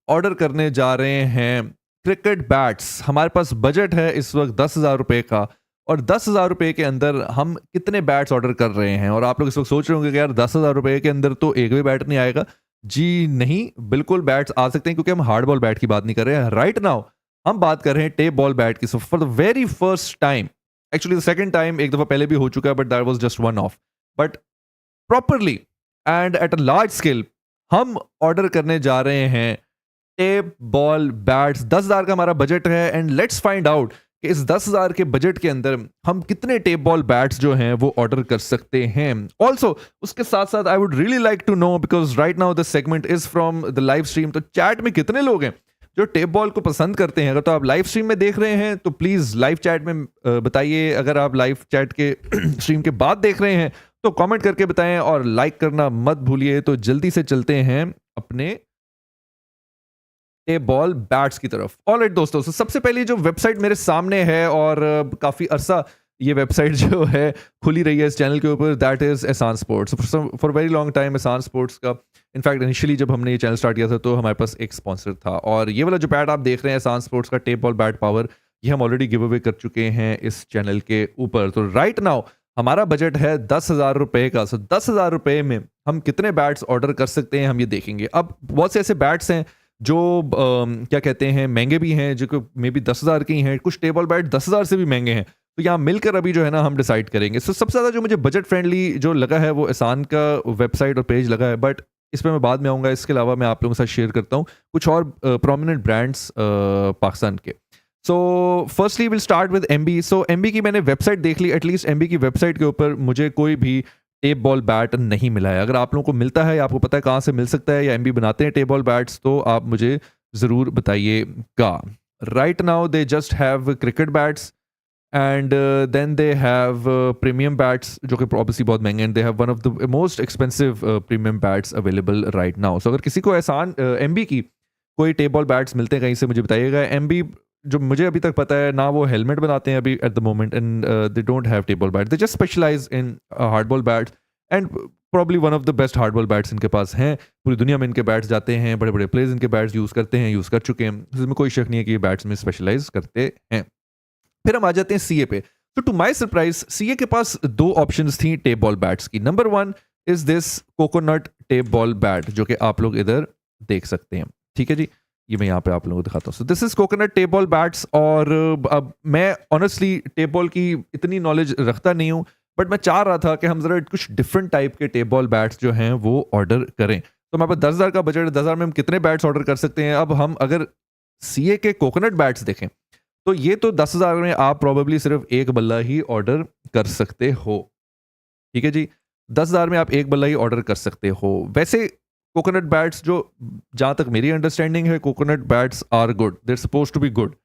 Order करने जा रहे हैं क्रिकेट बैट्स। हमारे पास बजट है इस वक्त 10,000 रुपये का, और 10,000 रुपये के अंदर हम कितने बैट्स ऑर्डर कर रहे हैं। और आप लोग इस वक्त सोच रहे होंगे कि यार 10,000 रुपये के अंदर तो एक भी बैट नहीं आएगा। जी नहीं, बिल्कुल बैट्स आ सकते हैं, क्योंकि हम हार्ड बॉल बैट की बात नहीं कर रहे हैं राइट नाउ। हम बात कर रहे हैं टेप बॉल बैट की। So for the very first time, actually the second time, एक दफा पहले भी हो चुका है but that was just one of, but properly and at a large scale हम ऑर्डर करने जा रहे हैं टेप बॉल बैट्स। 10,000 का हमारा बजट है, एंड लेट्स फाइंड आउट कि इस 10,000 के बजट के अंदर हम कितने टेप बॉल बैट्स जो हैं वो ऑर्डर कर सकते हैं। ऑल्सो उसके साथ साथ I would really like to know, because right now this segment is from the live stream, तो चैट में कितने लोग हैं जो टेप बॉल को पसंद करते हैं। अगर तो आप लाइव स्ट्रीम में देख रहे हैं तो प्लीज लाइव चैट में बताइए। अगर आप लाइव चैट के स्ट्रीम के बाद देख रहे हैं तो कमेंट करके बताएं, और लाइक करना मत भूलिए। तो जल्दी से चलते हैं अपने टेप बॉल बैट्स की तरफ। ऑलराइट दोस्तों, so सबसे पहले जो वेबसाइट मेरे सामने है, और काफ़ी अरसा ये वेबसाइट जो है खुली रही है इस चैनल के ऊपर, दैट इज़ एहसान sports. For very long time एहसान स्पोर्ट्स का, इनफैक्ट इनिशियली जब हमने ये चैनल स्टार्ट किया था तो हमारे पास एक स्पॉन्सर था। और ये वाला जो बैट आप देख रहे हैं एहसान स्पोर्ट्स का टेप बॉल बैट पावर, ये हम ऑलरेडी गिव अवे कर चुके हैं इस चैनल के ऊपर। तो राइट नाउ हमारा बजट है 10,000 रुपये का। सो 10,000 रुपये में हम कितने बैट्स ऑर्डर कर सकते हैं हम ये देखेंगे। अब बहुत से ऐसे बैट्स हैं जो क्या कहते हैं महंगे भी हैं, जो कि मे बी 10,000 के ही हैं। कुछ टेबल बैट 10,000 से भी महंगे हैं। तो यहाँ मिलकर अभी जो है ना हम डिसाइड करेंगे। सो सबसे ज़्यादा जो मुझे बजट फ्रेंडली जो लगा है वो एहसान का वेबसाइट और पेज लगा है, बट इस पर मैं बाद में आऊँगा। इसके अलावा मैं आप लोगों के साथ शेयर करता हूँ कुछ और प्रोमिनेंट ब्रांड्स पाकिस्तान के। So firstly will start with MB. So MB की मैंने वेबसाइट देख ली। एटलीस्ट एमबी की वेबसाइट के ऊपर मुझे कोई भी टेप बॉल बैट नहीं मिला है। अगर आप लोगों को मिलता है या आपको पता है कहाँ से मिल सकता है, या एमबी बनाते हैं टेप बॉल बैट्स, तो आप मुझे ज़रूर बताइएगा। Right now they just have cricket bats, and then they have premium bats जो कि ऑब्वियसली बहुत महंगे हैं। They have one of the most expensive premium bats available right now. So अगर किसी को एहसान एमबी की कोई टेप बॉल बैट्स मिलते हैं कहीं से मुझे बताइएगा। एमबी जो मुझे अभी तक पता है ना, वो हेलमेट बनाते हैं अभी at the moment, and they don't have tape ball bat. They just specialise in hard ball bats, and probably one of the best hard ball bats इनके पास हैं। पूरी दुनिया में इनके बैट्स जाते हैं, बड़े बड़े प्लेयर्स इनके बैट्स यूज़ करते हैं, यूज़ कर चुके हैं। इसमें कोई शक नहीं है कि ये बैट्स में स्पेशलाइज करते हैं। फिर हम आ जाते हैं सीए पे। तो टू माई सरप्राइज सीए के पास दो ऑप्शंस थी टेप बॉल बैट्स की। Number one is this coconut tape ball bat, जो कि आप लोग इधर देख सकते हैं। ठीक है जी, ये मैं यहाँ पे आप लोगों को दिखाता हूँ। सो this is coconut tape ball bats. और अब मैं ऑनेस्टली टेप बॉल की इतनी नॉलेज रखता नहीं हूँ, बट मैं चाह रहा था कि हम जरा कुछ डिफरेंट टाइप के टेप बॉल बैट्स जो हैं वो ऑर्डर करें। तो हमारे पास 10,000 का बजट है, 10,000 में हम कितने बैट्स ऑर्डर कर सकते हैं। अब हम अगर सीए के कोकोनट बैट्स देखें तो ये तो 10,000 में आप प्रॉबेबली सिर्फ एक बल्ला ही ऑर्डर कर सकते हो। ठीक है जी, 10,000 में आप एक बल्ला ही ऑर्डर कर सकते हो। वैसे कोकोनट बैट्स जो, जहाँ तक मेरी अंडरस्टैंडिंग है, coconut bats are good, they're suppose to be good,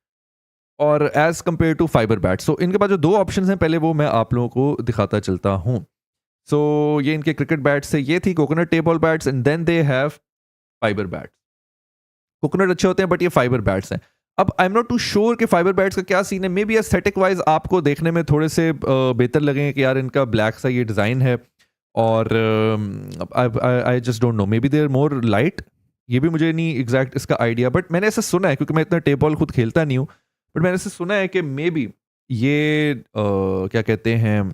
और as compare to fibre bats. So इनके पास जो दो ऑप्शंस हैं, पहले वो मैं आप लोगों को दिखाता चलता हूँ। सो ये इनके क्रिकेट बैट्स है, ये थी coconut tape ball bats, and then they have fibre bats. Coconut अच्छे होते हैं बट ये फाइबर बैट्स हैं। अब I am not too sure कि फाइबर बैट्स का क्या सीन है। मे बी एस्थेटिक वाइज आपको देखने में थोड़े से बेहतर लगेंगे कि यार इनका ब्लैक सा ये डिज़ाइन है, और I just don't know, maybe they are more light. ये भी मुझे नहीं एग्जैक्ट इसका आइडिया, बट मैंने ऐसा सुना है, क्योंकि मैं इतना टेप बॉल खुद खेलता नहीं हूँ, बट मैंने ऐसा सुना है कि मे बी ये क्या कहते हैं,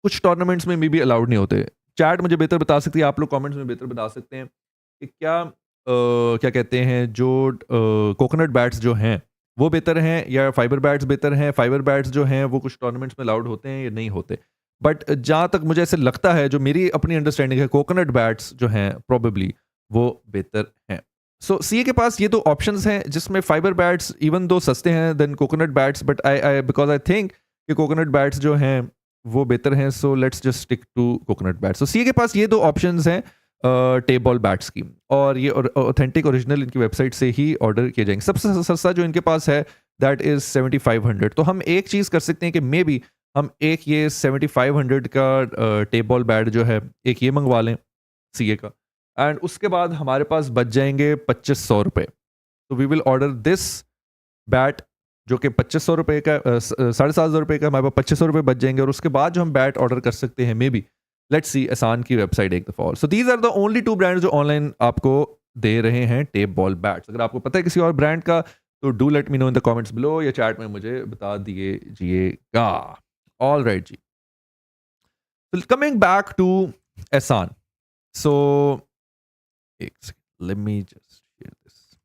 कुछ टूर्नामेंट्स में मे बी अलाउड नहीं होते। चैट मुझे बेहतर बता सकती है, आप लोग कमेंट्स में बेहतर बता सकते हैं कि क्या कहते हैं, जो कोकोनट बैट्स जो हैं वो बेहतर हैं या फाइबर बैट्स बेहतर हैं। फाइबर बैट्स जो हैं वो कुछ टूर्नामेंट्स में अलाउड होते हैं या नहीं होते, बट जहाँ तक मुझे ऐसे लगता है, जो मेरी अपनी अंडरस्टैंडिंग है, कोकोनट बैट्स जो हैं प्रोबेबली वो बेहतर हैं। सो सीए के पास ये दो ऑप्शंस हैं, जिसमें फाइबर बैट्स इवन दो सस्ते हैं than coconut bats, but I because I think कि कोकोनट बैट्स जो हैं वो बेहतर हैं। So let's just stick to coconut bats. So CA के पास ये दो ऑप्शंस हैं टेप बॉल बैट्स की, और ये ऑथेंटिक ओरिजिनल इनकी वेबसाइट से ही ऑर्डर किए जाएंगे। सबसे सस्ता जो इनके पास है दैट इज़ 7,500। तो हम एक चीज़ कर सकते हैं कि मे बी हम एक ये 7,500 का टेप बॉल बैट जो है एक ये मंगवा लें सीए का, एंड उसके बाद हमारे पास बच जाएंगे 2,500 रुपये। तो we will order this bat जो कि 2,500 रुपये का 7,500 रुपये का, हमारे पास 2,500 रुपये बच जाएंगे। और उसके बाद जो हम बैट ऑर्डर कर सकते हैं, मे बी लेट्स सी एहसान की वेबसाइट एक दफ़ा और। So these are the only two brands जो ऑनलाइन आपको दे रहे हैं टेप बॉल बैट्स। अगर आपको पता है किसी और ब्रांड का तो do let me know in the comments below या चैट में मुझे बता दीजिएगा। ऑल राइट जी, coming back to Ihsan. So एक second, let me just share this.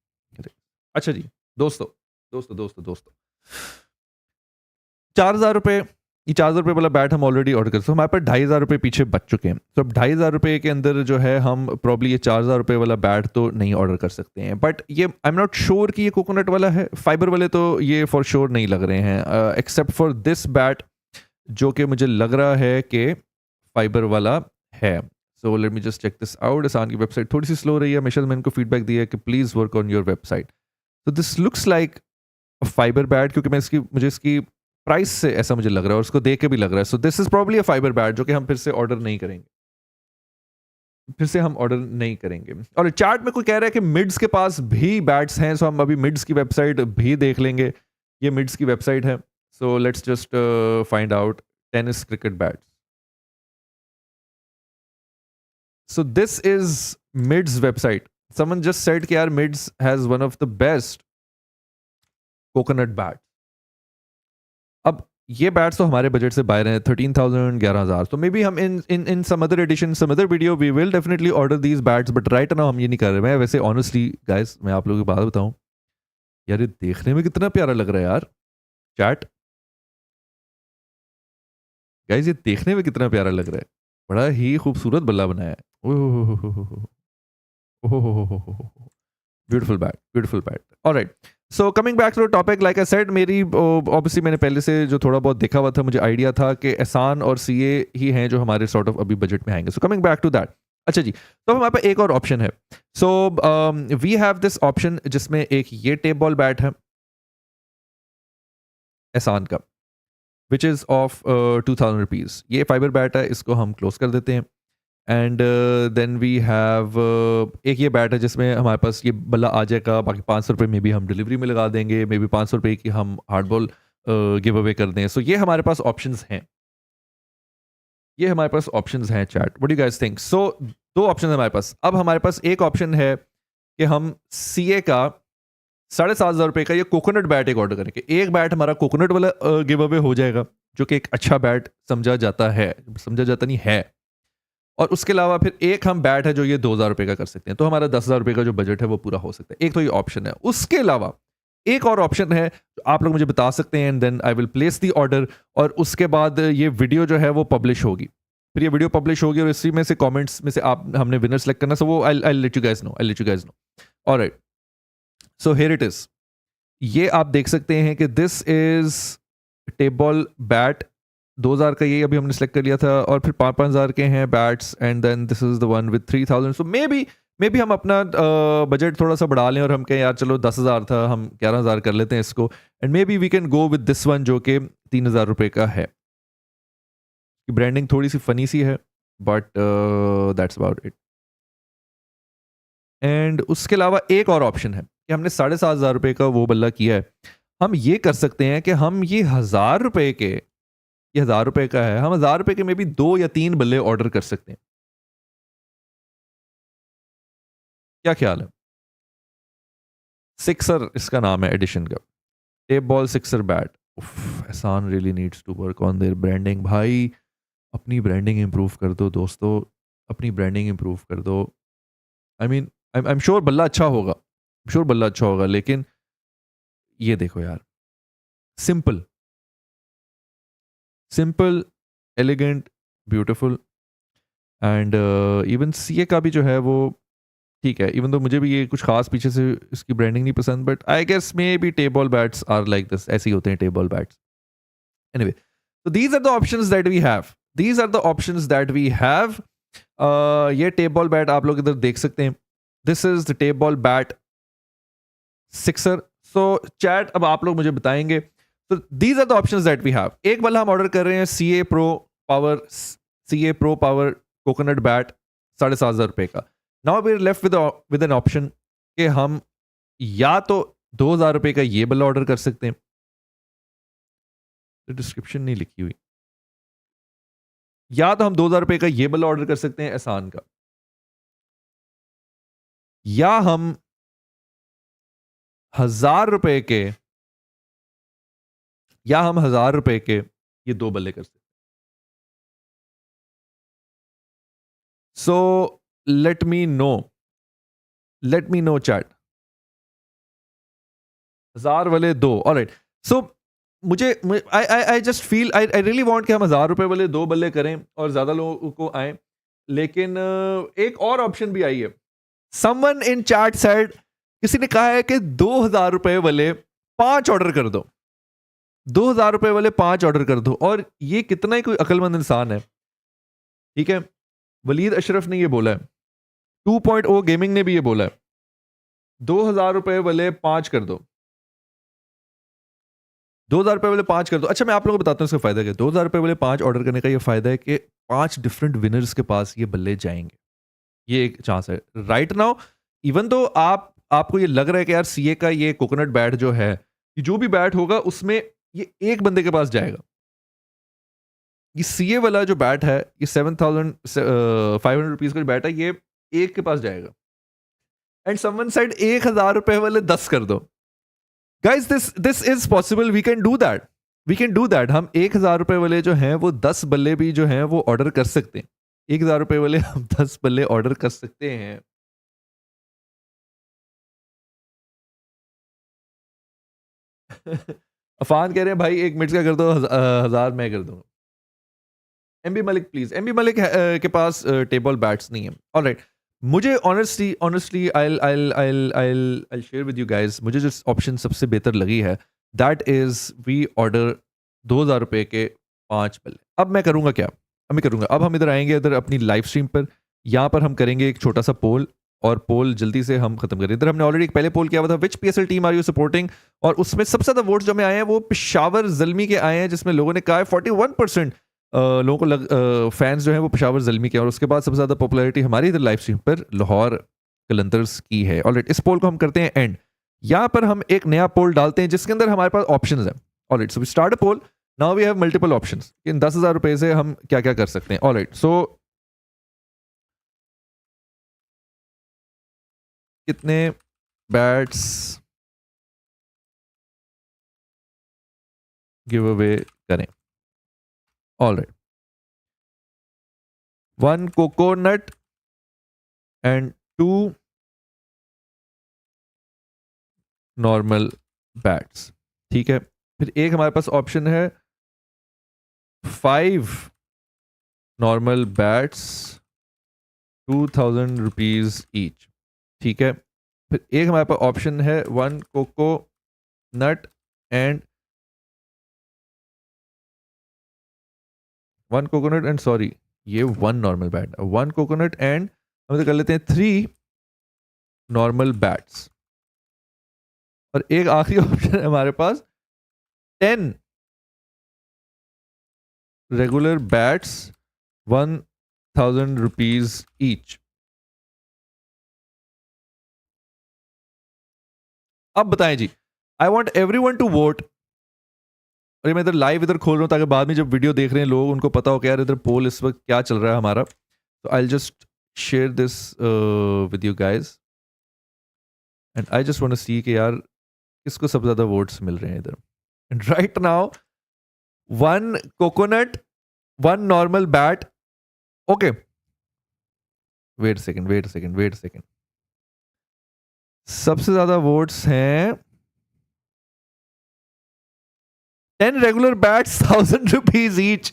अच्छा जी, दोस्तों दोस्तों दोस्तों दोस्तों, 4,000 रुपये, ये 4,000 रुपये वाला बैट हम ऑलरेडी ऑर्डर कर सकते हैं। हमारे पास 2,500 रुपये पीछे बच चुके हैं, तो अब 2,500 रुपये के अंदर जो है हम प्रॉब्ली ये 4,000 रुपये वाला बैट तो नहीं ऑर्डर कर सकते हैं। बट ये आई एम नॉट श्योर कि ये कोकोनट वाला है, फाइबर वाले तो ये फॉर श्योर नहीं लग रहे हैं, एक्सेप्ट फॉर दिस बैट जो कि मुझे लग रहा है कि फाइबर वाला है। So let me just check this out. Ihsan की वेबसाइट थोड़ी सी स्लो रही है, हमेशा मैंने इनको फीडबैक दिया है कि please work on your website. तो this looks like fibre bat, क्योंकि मुझे इसकी प्राइस से ऐसा मुझे लग रहा है और उसको देख के भी लग रहा है। सो this is probably a fibre bat जो कि हम फिर से ऑर्डर नहीं करेंगे, और चार्ट में कोई कह रहा है कि मिड्स के पास भी बैट्स हैं, सो हम अभी मिड्स की वेबसाइट भी देख लेंगे। ये मिड्स की वेबसाइट है, so let's just find out tennis cricket bats. So this is Mids website. Someone just said कि यार Mids has one of the best coconut bat. अब ये बैट्स तो हमारे बजट से बाहर हैं, 13,000 11,000। तो मे बी हम in some other edition, some other video we will definitely order these bats, but right now हम ये नहीं कर रहे। मैं वैसे ऑनेस्टली गाइस, मैं आप लोगों की बात बताऊं यार, ये देखने में कितना प्यारा लग रहा है यार। चैट गाइस, ये देखने में कितना प्यारा लग रहा है, बड़ा ही खूबसूरत बल्ला बनाया है। Beautiful bat, beautiful bat. Alright, so coming back to the topic, like I said, मेरी ऑब्वियसली मैंने पहले से जो थोड़ा बहुत देखा हुआ था, मुझे आइडिया था कि एहसान और सीए ही हैं जो हमारे सॉर्ट ऑफ अभी बजट में आएंगे। So coming back to that, अच्छा जी, तो हमारे पास एक और ऑप्शन है। So we have this option जिसमें एक ये टेप बॉल बैट है एहसान का, विच इज़ ऑफ 2,000 रुपीज़। ये फाइबर बैट है, इसको हम क्लोज कर देते हैं। एंड देन वी हैव एक ये बैट है जिसमें हमारे पास ये बल्ला आ जाएगा, बाकी 500 रुपये में भी हम डिलीवरी में लगा देंगे, मे बी 500 रुपये की हम हार्ड बॉल गिव अवे कर दें। सो ये हमारे पास ऑप्शंस हैं, ये हमारे पास ऑप्शंस हैं chat. What do you guys think? So दो ऑप्शन है हमारे पास। अब हमारे पास एक ऑप्शन है कि हम सीए का 7,500 रुपये का ये कोकोनट बैट एक ऑर्डर करेंगे। एक बैट हमारा कोकोनट वाला गिव अवे हो जाएगा, जो कि एक अच्छा बैट समझा जाता है, समझा जाता नहीं है। और उसके अलावा फिर एक हम बैट है जो ये 2,000 रुपये का कर सकते हैं, तो हमारा 10,000 रुपये का जो बजट है वो पूरा हो सकता है। एक तो ये ऑप्शन है। उसके अलावा एक और ऑप्शन है, जो आप लोग मुझे बता सकते हैं, and then I will place the order, और उसके बाद ये वीडियो जो है वो पब्लिश होगी। फिर ये वीडियो पब्लिश होगी और इसी में से कमेंट्स में से हमने विनर सेलेक्ट करना। सो वो I let you guys know, I let you guys know. Alright, so here it is. ये आप देख सकते हैं कि this is tape ball bat 2,000 का, ये अभी हमने सेलेक्ट कर लिया था, और फिर 5,000 के हैं bats, and then this is the one with 3,000। So maybe हम अपना बजट थोड़ा सा बढ़ा लें और हम कहें यार चलो 10,000 था, हम 11,000 कर लेते हैं इसको, and maybe we can go with this one जो कि 3,000 रुपये का है। ब्रांडिंग थोड़ी सी फनी सी है, but that's about it. And उसके अलावा एक और ऑप्शन है कि हमने 7,500 रुपये का वो बल्ला किया है। हम ये कर सकते हैं कि हम ये 1,000 रुपये के, ये 1,000 रुपये का है, हम 1,000 रुपये के में भी 2 या 3 बल्ले ऑर्डर कर सकते हैं। क्या ख्याल है? सिक्सर इसका नाम है एडिशन का, tape ball sixer bat. Ihsan really needs to work on their branding. भाई अपनी ब्रांडिंग इंप्रूव कर दो दोस्तों, अपनी ब्रांडिंग इंप्रूव कर दो। I mean I am sure बल्ला अच्छा होगा, श्योर बल्ला अच्छा होगा, लेकिन ये देखो यार, simple simple, elegant, beautiful, and even CA का भी जो है वो ठीक है। इवन तो मुझे भी ये कुछ खास पीछे से इसकी ब्रांडिंग नहीं पसंद, but I guess maybe tape ball bats are like this, ऐसे ही होते हैं tape ball bats. Anyway, so these are the options that we have, these are the options that we have। ये tape ball bat आप लोग इधर देख सकते हैं, this is the tape ball bat sixer. So chat, अब आप लोग मुझे बताएंगे, तो these are the options that we have. एक वाला हम ऑर्डर कर रहे हैं CA pro power coconut bat 7,500 रुपये का। Now we are left with an option कि हम या तो 2,000 रुपये का ये बल्ला ऑर्डर कर सकते हैं, डिस्क्रिप्शन नहीं लिखी हुई, या तो हम 2,000 रुपये का ये बल्ला ऑर्डर कर सकते हैं एहसान का, या हम 1,000 रुपए के ये 2 बल्ले कर सकते। सो लेट मी नो चैट। 1,000 वाले 2, ऑलराइट। सो मुझे I just feel I really want कि हम 1,000 रुपए वाले 2 बल्ले करें और ज्यादा लोगों को आए। लेकिन एक और ऑप्शन भी आई है। समवन इन चैट सेड, किसी ने कहा है कि 2,000 रुपए वाले 5 ऑर्डर कर दो। 2,000 रुपए वाले 5 ऑर्डर कर दो। और ये कितना ही कोई अक्लमंद इंसान है, ठीक है। वलीद अशरफ ने ये बोला है, 2.0 गेमिंग ने भी ये बोला है, 2,000 रुपए वाले 5 कर दो। 2,000 रुपए वाले 5 कर दो। अच्छा, मैं आप लोगों को बताता हूँ इसका फायदा क्या है। 2,000 रुपए वाले 5 ऑर्डर करने का ये फायदा है कि 5 डिफरेंट विनर्स के पास ये बल्ले जाएंगे। ये एक चांस है राइट नाउ। इवन तो आपको ये लग रहा है कि यार सीए का ये कोकोनट बैट जो है, ये जो भी बैट होगा उसमें ये एक बंदे के पास जाएगा। ये सीए वाला जो बैट है, ये 7,500 रुपीज का बैट है, ये एक के पास जाएगा। एंड समवन साइड 1,000 रुपए वाले 10 कर दो। Guys, this is possible. We can do that. हम 1,000 रुपए वाले जो हैं वो 10 बल्ले भी जो हैं वो ऑर्डर कर सकते हैं। 1,000 रुपए वाले हम 10 बल्ले ऑर्डर कर सकते हैं। अफान कह रहे हैं भाई 1 मिनट का कर दो, 1,000 मैं कर दूंगा। MB Malik please. MB Malik के पास टेबल बैट्स नहीं है। ऑलराइट, मुझे honestly I share with you guys, मुझे जो ऑप्शन सबसे बेहतर लगी है दैट इज वी ऑर्डर 2,000 रुपए के 5 बल्ले। अब मैं करूंगा क्या, अब हम इधर आएंगे, इधर अपनी लाइव स्ट्रीम पर, यहाँ पर हम करेंगे एक छोटा सा पोल, और पोल जल्दी से हम खत्म करें। इधर हमने ऑलरेडी एक पहले पोल किया हुआ था, which PSL team are you supporting, और उसमें सबसे ज्यादा वोट्स जो हमें आए हैं वो पेशावर जल्मी के आए हैं, जिसमें लोगों ने कहा है 41% लोगों को फैंस जो हैं वो पेशावर जल्मी के। और उसके बाद सबसे ज़्यादा पॉपुलैरिटी हमारी इधर लाइव स्ट्रीम पर लाहौर कलंदर्स की है। ऑलराइट, इस पोल को हम करते हैं एंड। यहाँ पर हम एक नया पोल डालते हैं जिसके अंदर हमारे पास ऑप्शंस हैं। Alright, so we start a poll, now we have multiple options. इन 10,000 रुपए से हम क्या क्या कर सकते हैं। ऑलराइट, सो कितने बैट्स गिव अवे करें। Alright, 1 coconut and 2 normal bats, ठीक है। फिर एक हमारे पास ऑप्शन है 5 नॉर्मल बैट्स 2,000 रुपीज ईच, ठीक है। फिर एक हमारे पास ऑप्शन है 1 coconut and 1 coconut and sorry ये 1 नॉर्मल बैट, 1 कोकोनट एंड हम तो कर लेते हैं 3 नॉर्मल बैट्स। और एक आखिरी ऑप्शन है हमारे पास 10 रेगुलर बैट्स 1,000 रुपीज ईच। अब बताएं जी, I want everyone to vote. और मैं इधर लाइव इधर खोल रहा हूँ ताकि बाद में जब वीडियो देख रहे हैं लोग, उनको पता हो कि यार इधर पोल इस वक्त क्या चल रहा है हमारा। तो I just share this with you guys and I just want to see कि यार किसको सबसे ज्यादा वोट्स मिल रहे हैं इधर। And right now 1 coconut 1 normal bat. Okay, wait second. सबसे ज्यादा वोट्स हैं 10 regular bats 1,000 rupees each.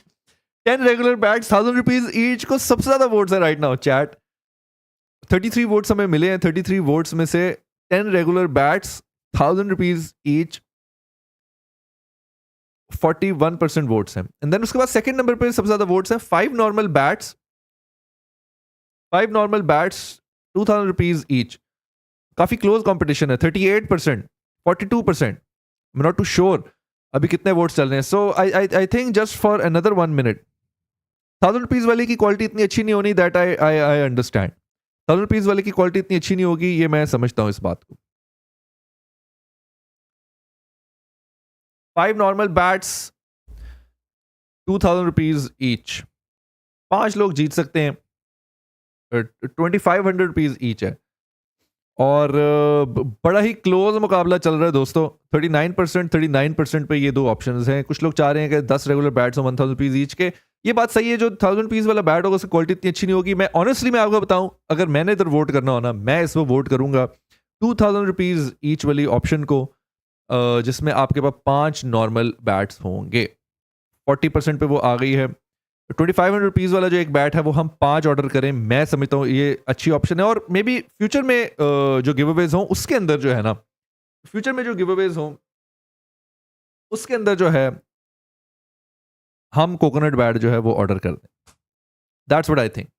10 regular bats 1,000 rupees each को सबसे ज्यादा वोट्स है राइट नाउ चैट। 33 वोट्स हमें मिले हैं। 33 वोट्स में से 10 regular bats 1,000 rupees each 41% votes हैं। एंड देन उसके बाद सेकंड नंबर पे सबसे ज्यादा वोट्स हैं 5 नॉर्मल बैट्स 2,000 रुपीज ईच। काफी क्लोज कंपटीशन है। 38% 42%, नॉट टू श्योर अभी कितने वोट्स चल रहे हैं। So I think just for another 1 minute 1,000 rupees वाले की क्वालिटी इतनी अच्छी नहीं होनी, दैट आई अंडरस्टैंड। 1,000 रुपीज वाले की क्वालिटी इतनी अच्छी नहीं होगी, ये मैं समझता हूं इस बात को। 5 नॉर्मल बैट्स 2,000 रुपीज ईच, 5 लोग जीत सकते हैं। 2,500 रुपीज ईच है। और बड़ा ही क्लोज मुकाबला चल रहा है दोस्तों। 39% पे ये दो ऑप्शंस हैं। कुछ लोग चाह रहे हैं कि 10 रेगुलर बैट्स हो 1000 रुपीज़ ईच के। ये बात सही है, जो 1000 पीस वाला बैट होगा उसकी क्वालिटी इतनी अच्छी नहीं होगी। मैं ऑनेस्टली मैं आपको बताऊं, अगर मैंने इधर वोट करना हो ना, मैं इस पर वोट करूंगा 2000 रुपीज़ ईच वाली ऑप्शन को, जिसमें आपके पास 5 नॉर्मल बैट्स होंगे। 40% पे वो आ गई है। 2500 रुपीज़ वाला जो एक बैट है वो हम 5 ऑर्डर करें, मैं समझता हूँ ये अच्छी ऑप्शन है। और मे बी फ्यूचर में जो गिव अवेज हों उसके अंदर जो है ना, फ्यूचर में जो गिव अवेज हों उसके अंदर जो है हम कोकोनट बैट जो है वो ऑर्डर कर दें। That's what I think,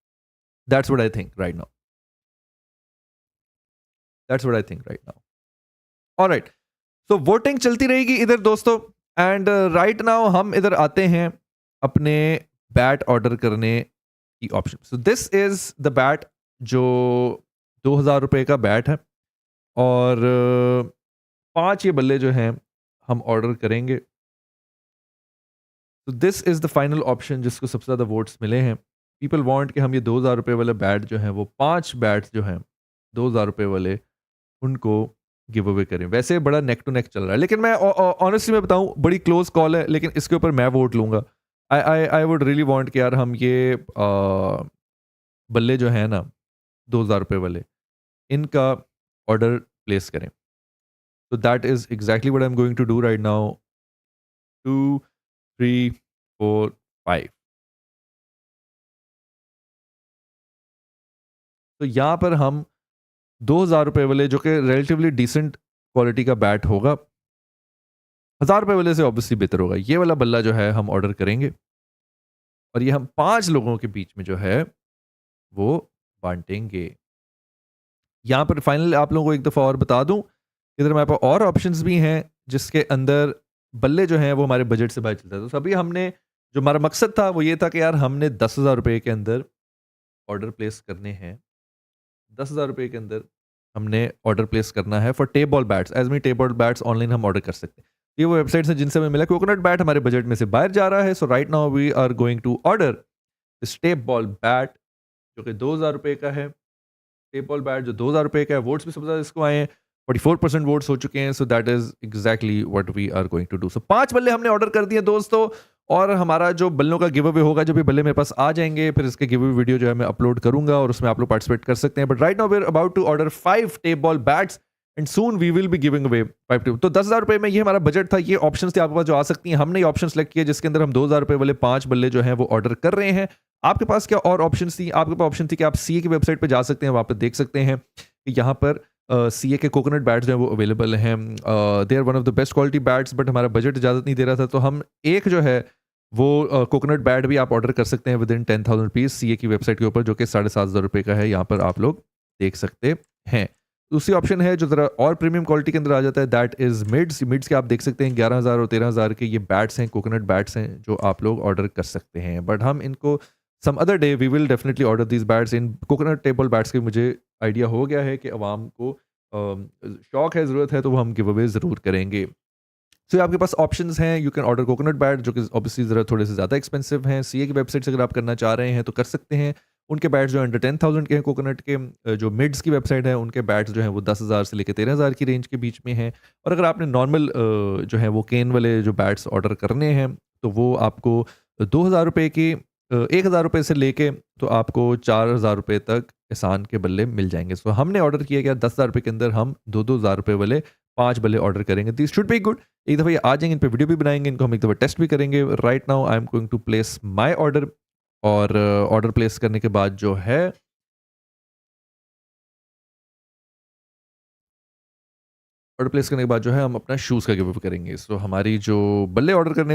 that's what I think right now, that's what I think right now. Alright, तो वोटिंग चलती रहेगी इधर दोस्तों। एंड राइट नाउ हम इधर आते हैं अपने बैट ऑर्डर करने की option. So this is the bat जो 2000 रुपये का बैट है। और 5 ये बल्ले जो हैं हम ऑर्डर करेंगे। तो this is the final option जिसको सबसे ज़्यादा वोट्स मिले हैं। पीपल वांट कि हम ये 2000 रुपये वाले बैट जो हैं वो 5 बैट्स जो हैं 2000 रुपये वाले उनको गिव अवे करें। वैसे बड़ा नेक टू नेक चल रहा है, लेकिन मैं ऑनेस्टली मैं बताऊं बड़ी क्लोज कॉल है, लेकिन इसके ऊपर मैं वोट लूंगा। आई वुड रियली वांट कि यार हम ये बल्ले जो है ना 2000 रुपये वाले, इनका ऑर्डर प्लेस करें। तो that is exactly what I am going to do right now. 2 3 4 5। तो यहाँ पर हम 2000 रुपये वाले, जो कि रिलेटिवली डिसेंट क्वालिटी का बैट होगा, 1000 रुपये वाले से ऑब्वियसली बेहतर होगा, ये वाला बल्ला जो है हम ऑर्डर करेंगे। और ये हम 5 लोगों के बीच में जो है वो बांटेंगे। यहाँ पर फाइनल आप लोगों को एक दफ़ा और बता दूं, इधर हमारे पास और ऑप्शंस भी हैं जिसके अंदर बल्ले जो हैं वो हमारे बजट से बाहर चलता है। तो सभी हमने, जो हमारा मकसद था वो ये था कि यार हमने 10,000 रुपये के अंदर ऑर्डर प्लेस करने हैं। 10,000 रुपये के अंदर हमने ऑर्डर प्लेस करना है फॉर टेप बॉल बैट्स। एज मी टेप बॉल बैट्स ऑनलाइन हम ऑर्डर कर सकते हैं। ये वो वेबसाइट्स हैं जिनसे हमें मिला कोकोनट बैट हमारे बजट में से बाहर जा रहा है। So right now we are going to order this tape ball bat जो कि 2000 रुपये का है। टेप बॉल बैट जो 2000 रुपये का है। वोट्स भी सबसे ज़्यादा इसको आए हैं, 44% वोट्स हो चुके हैं। So that is exactly what we are going to do. So 5 बल्ले हमने ऑर्डर कर दिए दोस्तों। और हमारा जो बल्लों का गिव अवे होगा, जब भी बल्ले मेरे पास आ जाएंगे फिर इसके गिव अवे वीडियो जो है मैं अपलोड करूंगा और उसमें आप लोग पार्टिसिपेट कर सकते हैं। But right now we are about to order 5 tape ball bats and soon we will be giving away 5 tape. तो 10,000 रुपये में ये हमारा बजट था। ये ऑप्शन थे आपके पास जो आ सकती हैं। हमने ये ऑप्शन सेलेक्ट किया जिसके अंदर हम 2000 रुपये वाले 5 बल्ले जो हैं वो ऑर्डर कर रहे हैं। आपके पास क्या और ऑप्शन थी? आपके पास ऑप्शन थी कि आप सीए की वेबसाइट पर जा सकते हैं, वहाँ पर देख सकते हैं कि यहाँ पर सीए के कोकोनट बैट्स जो हैं वो अवेलेबल हैं। They are one of the best quality bats, but हमारा बजट इजाज़त नहीं दे रहा था। तो हम एक जो है वो कोकोनट बैट भी आप ऑर्डर कर सकते हैं विद इन 10,000 रुपीज़ सीए की वेबसाइट के ऊपर, जो कि 7,500 रुपये का है। यहाँ पर आप लोग देख सकते हैं। दूसरी ऑप्शन है जो ज़रा और प्रीमियम क्वालिटी के अंदर आ जाता है, दैट इज़ मिड्स। मिड्स के आप देख सकते हैं 11,000 और 13,000 के ये बैट्स हैं, कोकोनट बैट्स हैं जो आप लोग ऑर्डर कर सकते हैं। बट हम इनको some other day we will definitely order these bats. इन कोकोनट टेबल बैट्स के मुझे आइडिया हो गया है कि अवाम को शौक है, ज़रूरत है, तो वो हम गिव अवे ज़रूर करेंगे। सो आपके पास ऑप्शंस हैं। You can order coconut bat जो कि ऑब्वियसली ज़रा थोड़े से ज़्यादा एक्सपेंसिव हैं। सीए की वेबसाइट से अगर आप करना चाह रहे हैं तो कर सकते हैं। उनके बैट्स जो अंडर 10,000 के हैं कोकोनट के। जो मिड्स की वेबसाइट है उनके बैट्स जो हैं वो 10,000 से लेकर 13,000 की रेंज के बीच में हैं। और अगर आपने नॉर्मल जो है वो केन वाले जो बैट्स ऑर्डर करने हैं तो वो आपको 2,000 रुपये के 1,000 रुपये से लेके तो आपको 4,000 रुपये तक एहसान के बल्ले मिल जाएंगे। सो हमने ऑर्डर किया गया 10,000 रुपये के अंदर हम 2,000 रुपये वाले 5 बल्ले ऑर्डर करेंगे। This should be good. एक दफ़ा ये आ जाएंगे, इन पे वीडियो भी बनाएंगे, इनको हम एक दफ़ा टेस्ट भी करेंगे। Right now I am going to place my order. और ऑर्डर प्लेस करने के बाद जो है ऑर्डर प्लेस करने के बाद जो है हम अपना शूज़ का गिव अवे करेंगे। सो हमारी जो बल्ले ऑर्डर करने वाली